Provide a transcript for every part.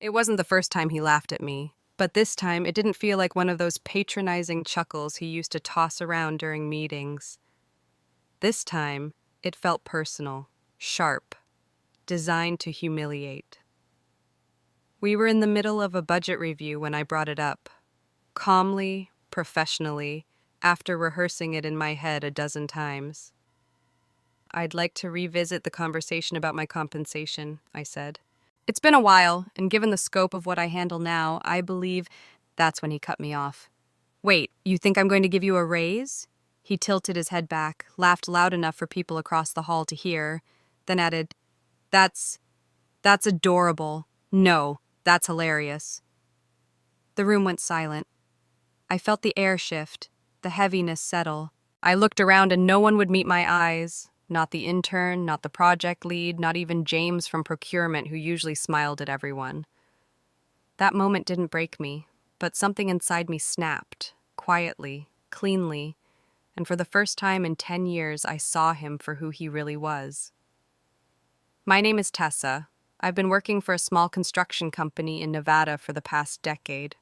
It wasn't the first time he laughed at me, but this time it didn't feel like one of those patronizing chuckles he used to toss around during meetings. This time, it felt personal, sharp, designed to humiliate. We were in the middle of a budget review when I brought it up, calmly, professionally, after rehearsing it in my head a dozen times. "I'd like to revisit the conversation about my compensation," I said. "It's been a while, and given the scope of what I handle now, I believe—" That's when he cut me off. "Wait, you think I'm going to give you a raise?" He tilted his head back, laughed loud enough for people across the hall to hear, then added, That's adorable. No, that's hilarious." The room went silent. I felt the air shift, the heaviness settle. I looked around and no one would meet my eyes. Not the intern, not the project lead, not even James from procurement, who usually smiled at everyone. That moment didn't break me, but something inside me snapped, quietly, cleanly, and for the first time in 10 years, I saw him for who he really was. My name is Tessa. I've been working for a small construction company in Nevada for the past decade.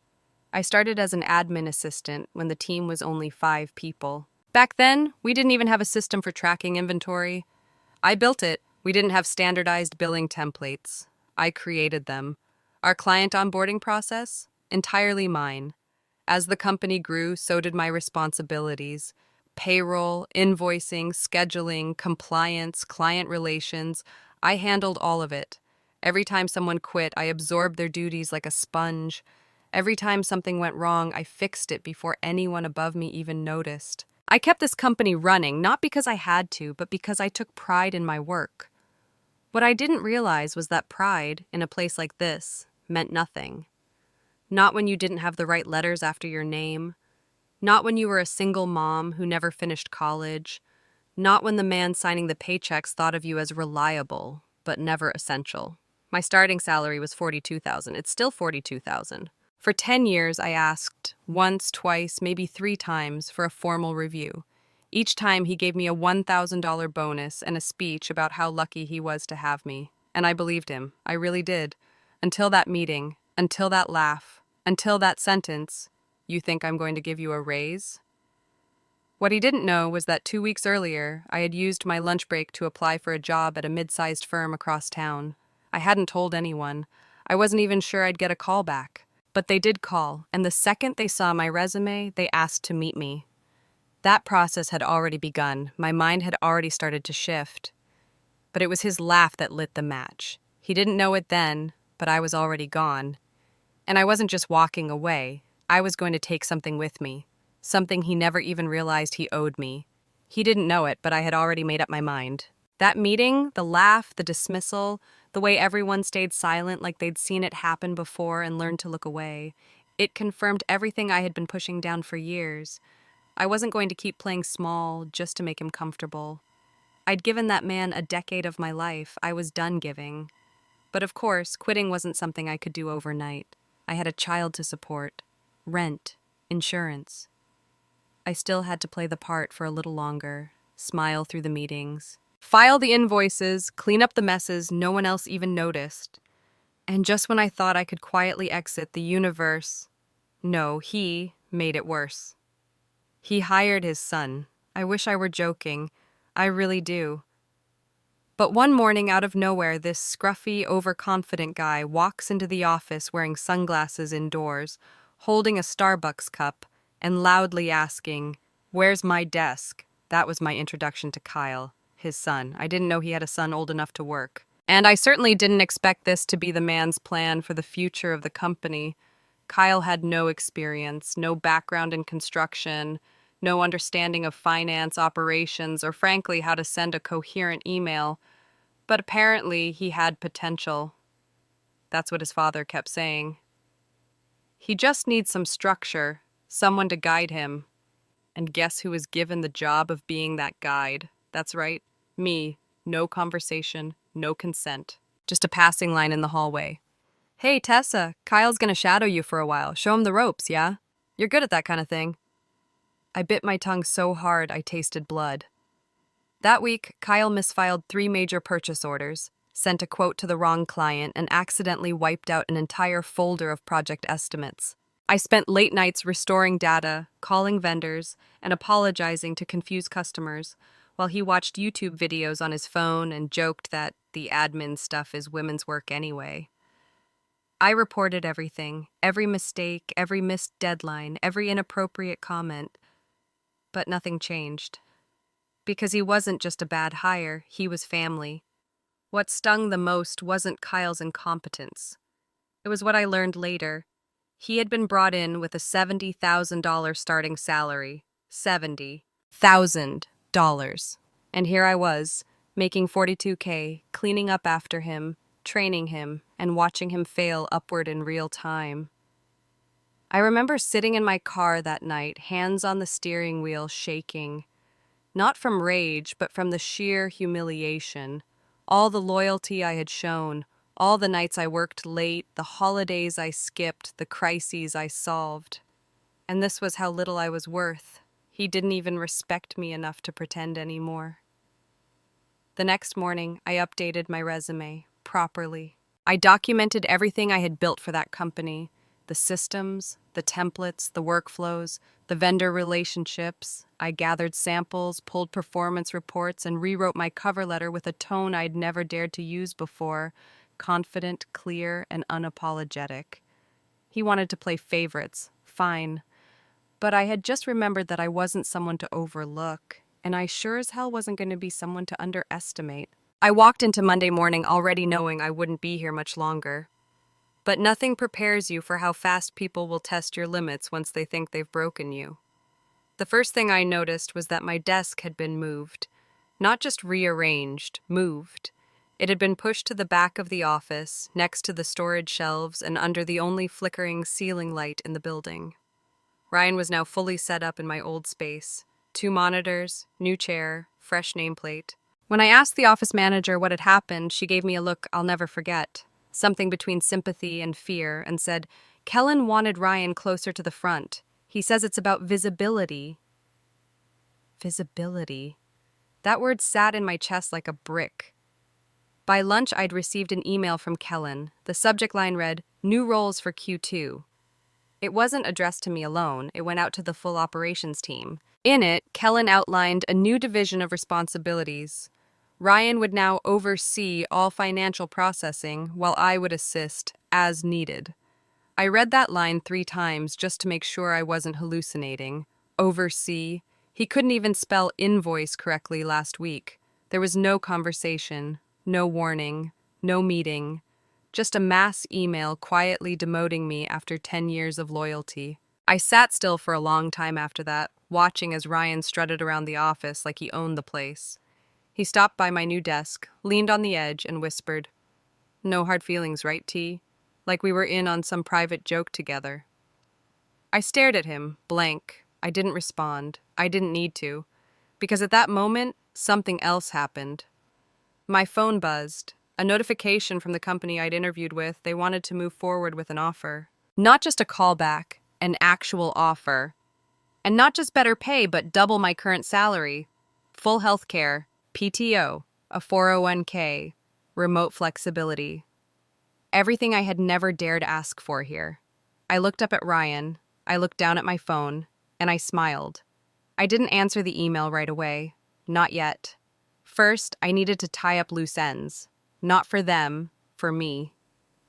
I started as an admin assistant when the team was only 5 people. Back then, we didn't even have a system for tracking inventory. I built it. We didn't have standardized billing templates. I created them. Our client onboarding process? Entirely mine. As the company grew, so did my responsibilities. Payroll, invoicing, scheduling, compliance, client relations. I handled all of it. Every time someone quit, I absorbed their duties like a sponge. Every time something went wrong, I fixed it before anyone above me even noticed. I kept this company running, not because I had to, but because I took pride in my work. What I didn't realize was that pride, in a place like this, meant nothing. Not when you didn't have the right letters after your name. Not when you were a single mom who never finished college. Not when the man signing the paychecks thought of you as reliable, but never essential. My starting salary was $42,000. It's still $42,000. For 10 years, I asked, once, twice, maybe 3 times, for a formal review. Each time, he gave me a $1,000 bonus and a speech about how lucky he was to have me. And I believed him. I really did. Until that meeting, until that laugh, until that sentence, "You think I'm going to give you a raise?" What he didn't know was that 2 weeks earlier, I had used my lunch break to apply for a job at a mid-sized firm across town. I hadn't told anyone. I wasn't even sure I'd get a call back. But they did call, and the second they saw my resume, they asked to meet me. That process had already begun. My mind had already started to shift. But it was his laugh that lit the match. He didn't know it then, but I was already gone. And I wasn't just walking away. I was going to take something with me. Something he never even realized he owed me. He didn't know it, but I had already made up my mind. That meeting, the laugh, the dismissal, the way everyone stayed silent like they'd seen it happen before and learned to look away, it confirmed everything I had been pushing down for years. I wasn't going to keep playing small just to make him comfortable. I'd given that man a decade of my life. I was done giving. But of course, quitting wasn't something I could do overnight. I had a child to support, rent, insurance. I still had to play the part for a little longer, smile through the meetings, file the invoices, clean up the messes no one else even noticed. And just when I thought I could quietly exit, the universe, no, he made it worse. He hired his son. I wish I were joking. I really do. But one morning, out of nowhere, this scruffy, overconfident guy walks into the office wearing sunglasses indoors, holding a Starbucks cup, and loudly asking, "Where's my desk?" That was my introduction to Kyle, his son. I didn't know he had a son old enough to work. And I certainly didn't expect this to be the man's plan for the future of the company. Kyle had no experience, no background in construction, no understanding of finance, operations, or frankly, how to send a coherent email. But apparently, he had potential. That's what his father kept saying. He just needs some structure, someone to guide him. And guess who was given the job of being that guide? That's right, me. No conversation, no consent. Just a passing line in the hallway. "Hey, Tessa, Kyle's gonna shadow you for a while. Show him the ropes, yeah? You're good at that kind of thing." I bit my tongue so hard I tasted blood. That week, Kyle misfiled 3 major purchase orders, sent a quote to the wrong client, and accidentally wiped out an entire folder of project estimates. I spent late nights restoring data, calling vendors, and apologizing to confused customers, while he watched YouTube videos on his phone and joked that the admin stuff is women's work anyway. I reported everything, every mistake, every missed deadline, every inappropriate comment, but nothing changed. Because he wasn't just a bad hire, he was family. What stung the most wasn't Kyle's incompetence. It was what I learned later. He had been brought in with a $70,000 starting salary. $70,000. And here I was, making $42K, cleaning up after him, training him, and watching him fail upward in real time. I remember sitting in my car that night, hands on the steering wheel, shaking. Not from rage, but from the sheer humiliation. All the loyalty I had shown, all the nights I worked late, the holidays I skipped, the crises I solved. And this was how little I was worth. He didn't even respect me enough to pretend anymore. The next morning, I updated my resume, properly. I documented everything I had built for that company. The systems, the templates, the workflows, the vendor relationships. I gathered samples, pulled performance reports, and rewrote my cover letter with a tone I'd never dared to use before, confident, clear, and unapologetic. He wanted to play favorites, fine. But I had just remembered that I wasn't someone to overlook, and I sure as hell wasn't going to be someone to underestimate. I walked into Monday morning already knowing I wouldn't be here much longer. But nothing prepares you for how fast people will test your limits once they think they've broken you. The first thing I noticed was that my desk had been moved. Not just rearranged, moved. It had been pushed to the back of the office, next to the storage shelves and under the only flickering ceiling light in the building. Ryan was now fully set up in my old space. 2 monitors, new chair, fresh nameplate. When I asked the office manager what had happened, she gave me a look I'll never forget. Something between sympathy and fear, and said, "Kellen wanted Ryan closer to the front. He says it's about visibility." Visibility. That word sat in my chest like a brick. By lunch, I'd received an email from Kellen. The subject line read, "New roles for Q2." It wasn't addressed to me alone. It went out to the full operations team. In it, Kellen outlined a new division of responsibilities. Ryan would now oversee all financial processing, while I would assist as needed. I read that line 3 times just to make sure I wasn't hallucinating. Oversee. He couldn't even spell invoice correctly last week. There was no conversation, no warning, no meeting. Just a mass email quietly demoting me after 10 years of loyalty. I sat still for a long time after that, watching as Ryan strutted around the office like he owned the place. He stopped by my new desk, leaned on the edge, and whispered, "No hard feelings, right, T?" Like we were in on some private joke together. I stared at him, blank. I didn't respond. I didn't need to. Because at that moment, something else happened. My phone buzzed. A notification from the company I'd interviewed with. They wanted to move forward with an offer. Not just a callback, an actual offer. And not just better pay, but double my current salary. Full health care, PTO, a 401k, remote flexibility. Everything I had never dared ask for here. I looked up at Ryan, I looked down at my phone, and I smiled. I didn't answer the email right away. Not yet. First, I needed to tie up loose ends. Not for them, for me.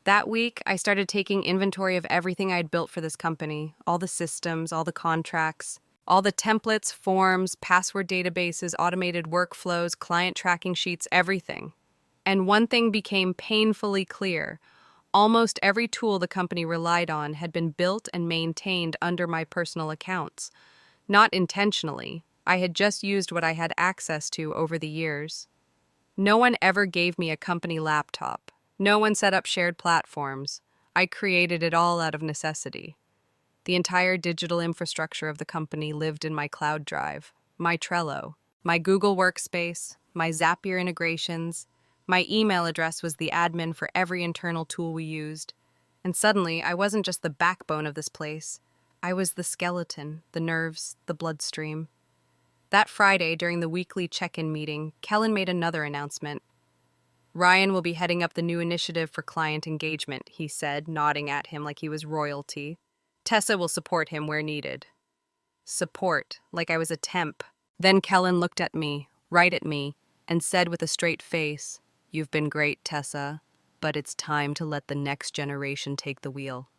That week, I started taking inventory of everything I'd built for this company, all the systems, all the contracts, all the templates, forms, password databases, automated workflows, client tracking sheets, everything. And one thing became painfully clear. Almost every tool the company relied on had been built and maintained under my personal accounts. Not intentionally. I had just used what I had access to over the years. No one ever gave me a company laptop. No one set up shared platforms. I created it all out of necessity. The entire digital infrastructure of the company lived in my cloud drive, my Trello, my Google Workspace, my Zapier integrations. My email address was the admin for every internal tool we used. And suddenly, I wasn't just the backbone of this place. I was the skeleton, the nerves, the bloodstream. That Friday, during the weekly check-in meeting, Kellen made another announcement. Ryan will be heading up the new initiative for client engagement, he said, nodding at him like he was royalty. Tessa will support him where needed. Support, like I was a temp. Then Kellen looked at me, right at me, and said with a straight face, "You've been great, Tessa, but it's time to let the next generation take the wheel."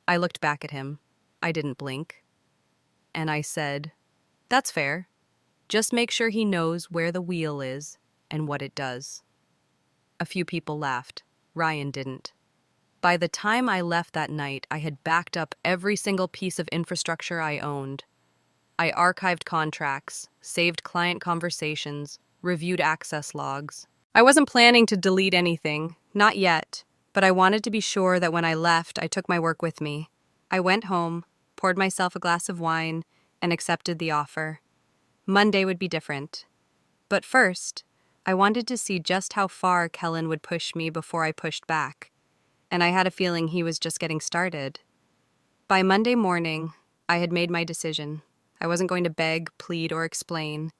I looked back at him. I didn't blink. And I said, "That's fair. Just make sure he knows where the wheel is and what it does." A few people laughed. Ryan didn't. By the time I left that night, I had backed up every single piece of infrastructure I owned. I archived contracts, saved client conversations, reviewed access logs. I wasn't planning to delete anything, not yet, but I wanted to be sure that when I left, I took my work with me. I went home, poured myself a glass of wine, and accepted the offer. Monday would be different. But first, I wanted to see just how far Kellen would push me before I pushed back, and I had a feeling he was just getting started. By Monday morning, I had made my decision. I wasn't going to beg, plead, or explain.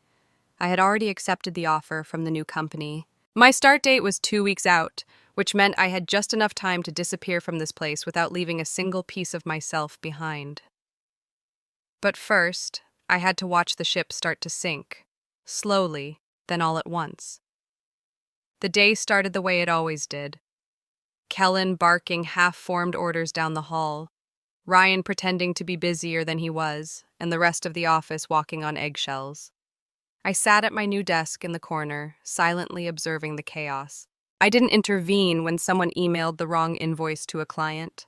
I had already accepted the offer from the new company. My start date was 2 weeks out, which meant I had just enough time to disappear from this place without leaving a single piece of myself behind. But first, I had to watch the ship start to sink, slowly, then all at once. The day started the way it always did. Kellen barking half-formed orders down the hall, Ryan pretending to be busier than he was, and the rest of the office walking on eggshells. I sat at my new desk in the corner, silently observing the chaos. I didn't intervene when someone emailed the wrong invoice to a client.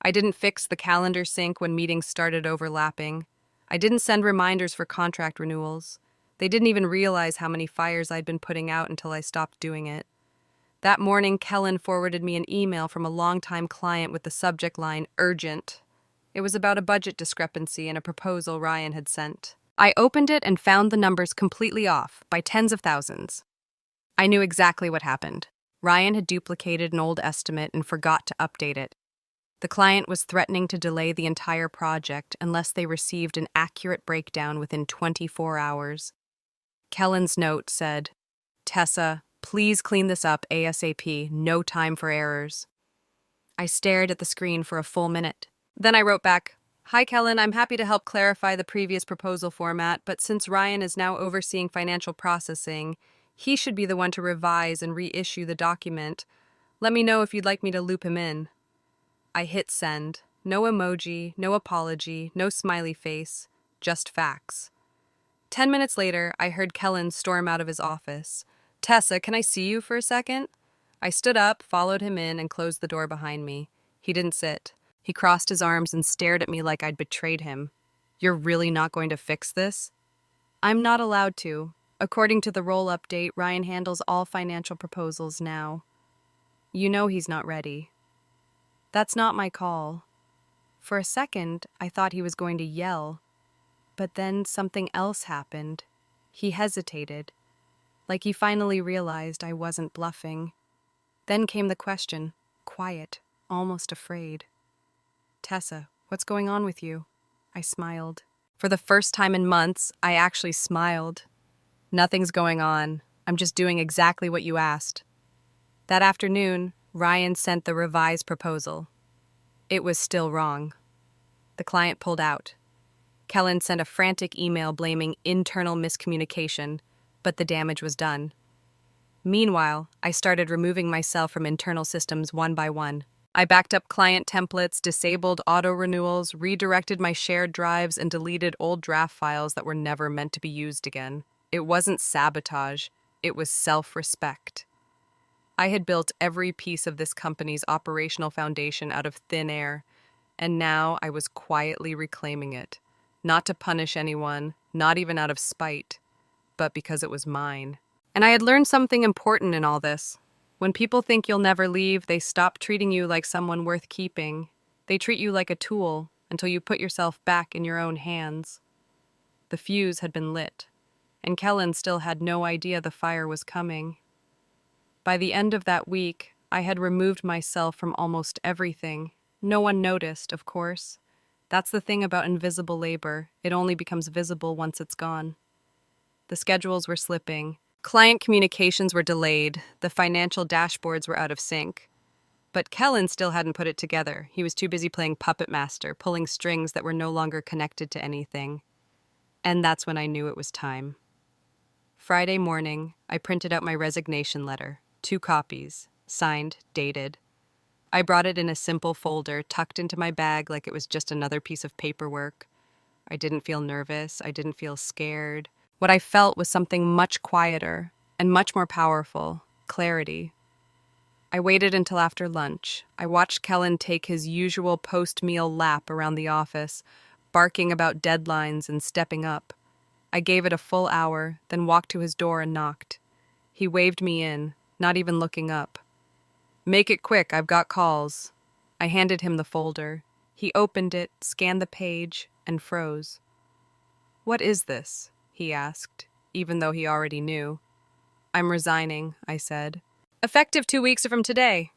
I didn't fix the calendar sync when meetings started overlapping. I didn't send reminders for contract renewals. They didn't even realize how many fires I'd been putting out until I stopped doing it. That morning, Kellen forwarded me an email from a longtime client with the subject line, "Urgent." It was about a budget discrepancy and a proposal Ryan had sent. I opened it and found the numbers completely off, by tens of thousands. I knew exactly what happened. Ryan had duplicated an old estimate and forgot to update it. The client was threatening to delay the entire project unless they received an accurate breakdown within 24 hours. Kellen's note said, "Tessa, please clean this up ASAP, no time for errors." I stared at the screen for a full minute. Then I wrote back, "Hi Kellen, I'm happy to help clarify the previous proposal format, but since Ryan is now overseeing financial processing, he should be the one to revise and reissue the document. Let me know if you'd like me to loop him in." I hit send. No emoji, no apology, no smiley face, just facts. 10 minutes later, I heard Kellen storm out of his office. "Tessa, can I see you for a second?" I stood up, followed him in, and closed the door behind me. He didn't sit. He crossed his arms and stared at me like I'd betrayed him. "You're really not going to fix this?" "I'm not allowed to. According to the role update, Ryan handles all financial proposals now. You know he's not ready." "That's not my call." For a second, I thought he was going to yell. But then something else happened. He hesitated, like he finally realized I wasn't bluffing. Then came the question, quiet, almost afraid. "Tessa, what's going on with you?" I smiled. For the first time in months, I actually smiled. "Nothing's going on. I'm just doing exactly what you asked." That afternoon, Ryan sent the revised proposal. It was still wrong. The client pulled out. Kellen sent a frantic email blaming internal miscommunication, but the damage was done. Meanwhile, I started removing myself from internal systems one by one. I backed up client templates, disabled auto-renewals, redirected my shared drives, and deleted old draft files that were never meant to be used again. It wasn't sabotage, it was self-respect. I had built every piece of this company's operational foundation out of thin air, and now I was quietly reclaiming it. Not to punish anyone, not even out of spite, but because it was mine. And I had learned something important in all this. When people think you'll never leave, they stop treating you like someone worth keeping. They treat you like a tool until you put yourself back in your own hands. The fuse had been lit, and Kellen still had no idea the fire was coming. By the end of that week, I had removed myself from almost everything. No one noticed, of course. That's the thing about invisible labor. It only becomes visible once it's gone. The schedules were slipping. Client communications were delayed, the financial dashboards were out of sync. But Kellen still hadn't put it together. He was too busy playing puppet master, pulling strings that were no longer connected to anything. And that's when I knew it was time. Friday morning, I printed out my resignation letter, 2 copies, signed, dated. I brought it in a simple folder, tucked into my bag like it was just another piece of paperwork. I didn't feel nervous. I didn't feel scared. What I felt was something much quieter and much more powerful, clarity. I waited until after lunch. I watched Kellen take his usual post-meal lap around the office, barking about deadlines and stepping up. I gave it a full hour, then walked to his door and knocked. He waved me in, not even looking up. "Make it quick, I've got calls." I handed him the folder. He opened it, scanned the page, and froze. "What is this?" he asked, even though he already knew. "I'm resigning," I said. "Effective 2 weeks from today."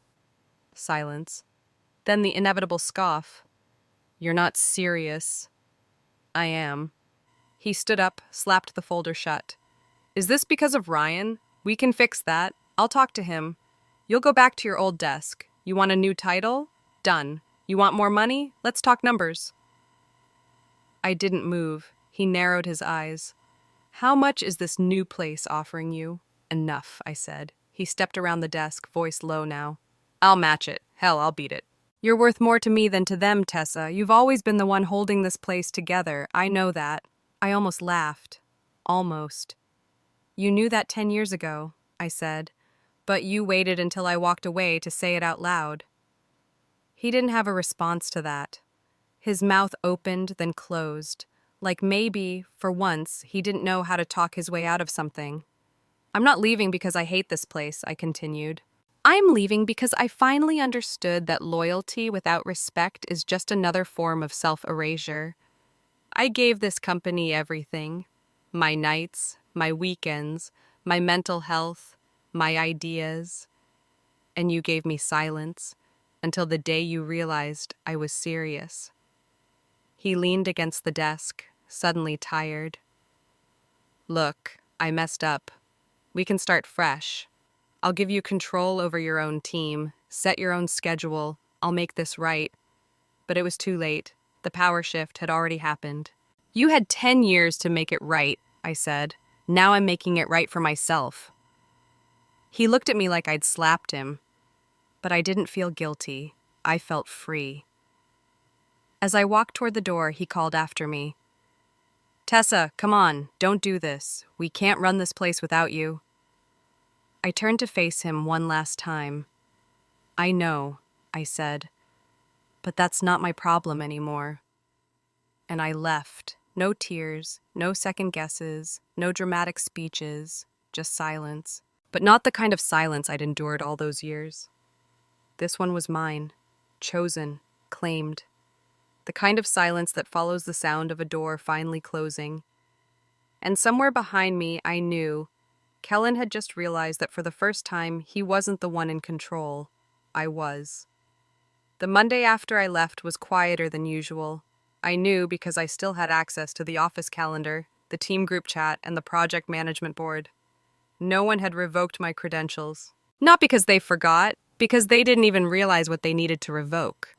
Silence. Then the inevitable scoff. "You're not serious." "I am." He stood up, slapped the folder shut. "Is this because of Ryan? We can fix that. I'll talk to him. You'll go back to your old desk. You want a new title? Done. You want more money? Let's talk numbers." I didn't move. He narrowed his eyes. "How much is this new place offering you?" "Enough," I said. He stepped around the desk, voice low now. "I'll match it. Hell, I'll beat it." "You're worth more to me than to them, Tessa. You've always been the one holding this place together. I know that." I almost laughed. Almost. "You knew that 10 years ago," I said, "but you waited until I walked away to say it out loud." He didn't have a response to that. His mouth opened, then closed, like maybe, for once, he didn't know how to talk his way out of something. "I'm not leaving because I hate this place," I continued. "I'm leaving because I finally understood that loyalty without respect is just another form of self-erasure. I gave this company everything. My nights, my weekends, my mental health, my ideas. And you gave me silence until the day you realized I was serious." He leaned against the desk, suddenly tired. "Look, I messed up. We can start fresh. I'll give you control over your own team, set your own schedule. I'll make this right." But it was too late. The power shift had already happened. "You had 10 years to make it right," I said. "Now I'm making it right for myself." He looked at me like I'd slapped him. But I didn't feel guilty. I felt free. As I walked toward the door, he called after me. "Tessa, come on, don't do this. We can't run this place without you." I turned to face him one last time. "I know," I said, "but that's not my problem anymore." And I left. No tears, no second guesses, no dramatic speeches, just silence. But not the kind of silence I'd endured all those years. This one was mine, chosen, claimed. The kind of silence that follows the sound of a door finally closing. And somewhere behind me, I knew Kellen had just realized that for the first time, he wasn't the one in control. I was. The Monday after I left was quieter than usual. I knew because I still had access to the office calendar, the team group chat, and the project management board. No one had revoked my credentials. Not because they forgot, because they didn't even realize what they needed to revoke.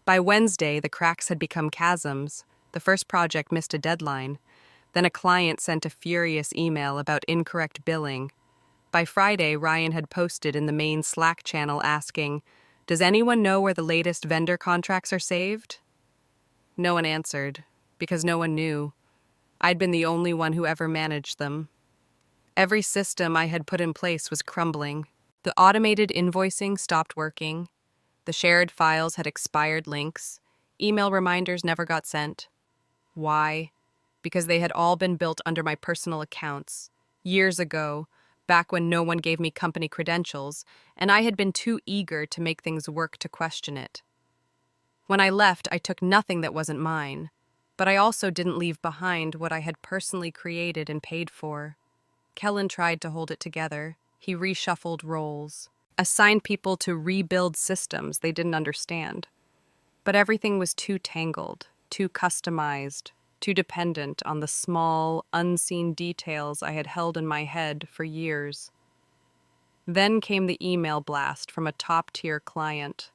By Wednesday, the cracks had become chasms. The first project missed a deadline. Then a client sent a furious email about incorrect billing. By Friday, Ryan had posted in the main Slack channel asking, "Does anyone know where the latest vendor contracts are saved?" No one answered, because no one knew. I'd been the only one who ever managed them. Every system I had put in place was crumbling. The automated invoicing stopped working. The shared files had expired links. Email reminders never got sent. Why? Because they had all been built under my personal accounts, years ago, back when no one gave me company credentials, and I had been too eager to make things work to question it. When I left, I took nothing that wasn't mine, but I also didn't leave behind what I had personally created and paid for. Kellen tried to hold it together. He reshuffled roles, assigned people to rebuild systems they didn't understand. But everything was too tangled, too customized, too dependent on the small, unseen details I had held in my head for years. Then came the email blast from a top-tier client.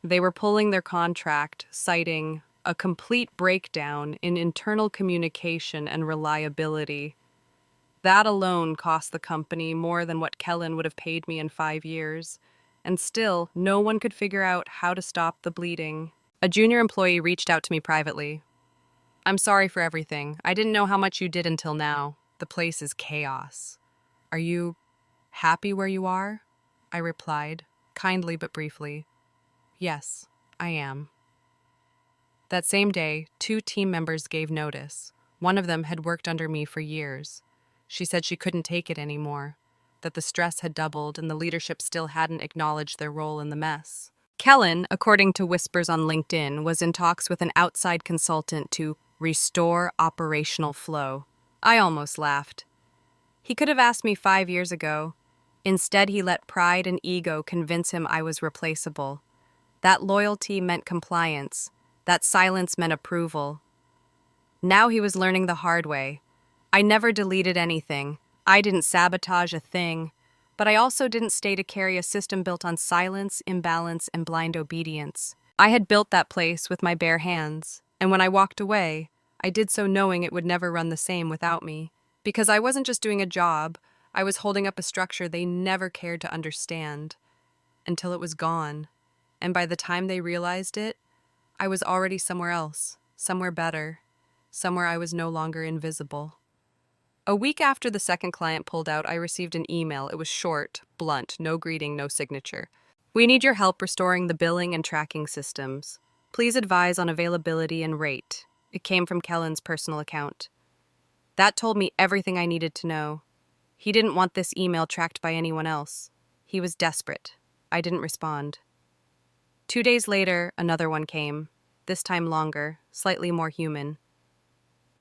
They were pulling their contract, citing a complete breakdown in internal communication and reliability. That alone cost the company more than what Kellen would have paid me in 5 years. And still, no one could figure out how to stop the bleeding. A junior employee reached out to me privately. "I'm sorry for everything. I didn't know how much you did until now. The place is chaos. Are you happy where you are?" I replied, kindly but briefly. "Yes, I am." That same day, 2 team members gave notice. One of them had worked under me for years. She said she couldn't take it anymore, that the stress had doubled and the leadership still hadn't acknowledged their role in the mess. Kellen, according to whispers on LinkedIn, was in talks with an outside consultant to restore operational flow. I almost laughed. He could have asked me 5 years ago. Instead, he let pride and ego convince him I was replaceable. That loyalty meant compliance. That silence meant approval. Now he was learning the hard way. I never deleted anything. I didn't sabotage a thing. But I also didn't stay to carry a system built on silence, imbalance, and blind obedience. I had built that place with my bare hands, and when I walked away, I did so knowing it would never run the same without me. Because I wasn't just doing a job, I was holding up a structure they never cared to understand. Until it was gone. And by the time they realized it, I was already somewhere else, somewhere better, somewhere I was no longer invisible. A week after the second client pulled out, I received an email. It was short, blunt, no greeting, no signature. "We need your help restoring the billing and tracking systems. Please advise on availability and rate." It came from Kellen's personal account. That told me everything I needed to know. He didn't want this email tracked by anyone else. He was desperate. I didn't respond. 2 days later, another one came, this time longer, slightly more human.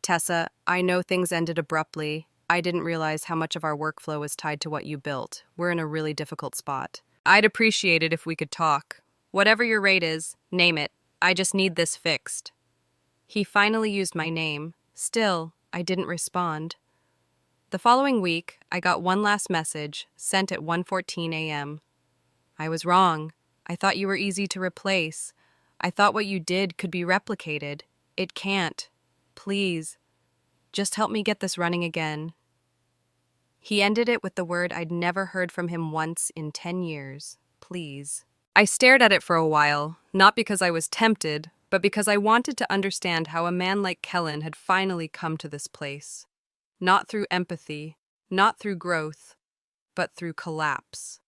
"Tessa, I know things ended abruptly. I didn't realize how much of our workflow was tied to what you built. We're in a really difficult spot. I'd appreciate it if we could talk. Whatever your rate is, name it. I just need this fixed." He finally used my name. Still, I didn't respond. The following week, I got one last message, sent at 1:14 a.m. "I was wrong. I thought you were easy to replace. I thought what you did could be replicated. It can't. Please, just help me get this running again." He ended it with the word I'd never heard from him once in 10 years. Please. I stared at it for a while, not because I was tempted, but because I wanted to understand how a man like Kellen had finally come to this place. Not through empathy, not through growth, but through collapse.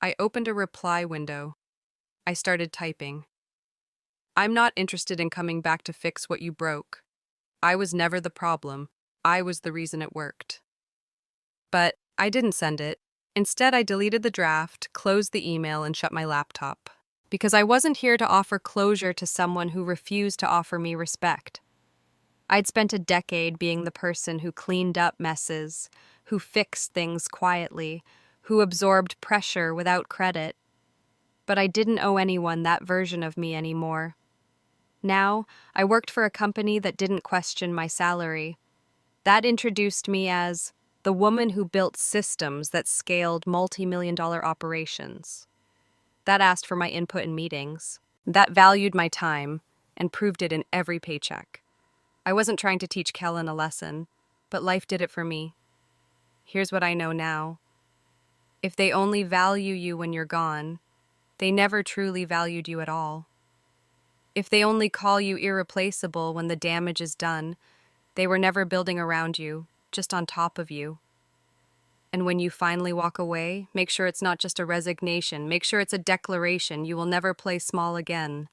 I opened a reply window. I started typing. "I'm not interested in coming back to fix what you broke. I was never the problem. I was the reason it worked." But I didn't send it. Instead, I deleted the draft, closed the email, and shut my laptop. Because I wasn't here to offer closure to someone who refused to offer me respect. I'd spent a decade being the person who cleaned up messes, who fixed things quietly, who absorbed pressure without credit. But I didn't owe anyone that version of me anymore. Now, I worked for a company that didn't question my salary. That introduced me as the woman who built systems that scaled multi-million-dollar operations. That asked for my input in meetings. That valued my time and proved it in every paycheck. I wasn't trying to teach Kellen a lesson, but life did it for me. Here's what I know now. If they only value you when you're gone, they never truly valued you at all. If they only call you irreplaceable when the damage is done, they were never building around you, just on top of you. And when you finally walk away, make sure it's not just a resignation. Make sure it's a declaration you will never play small again.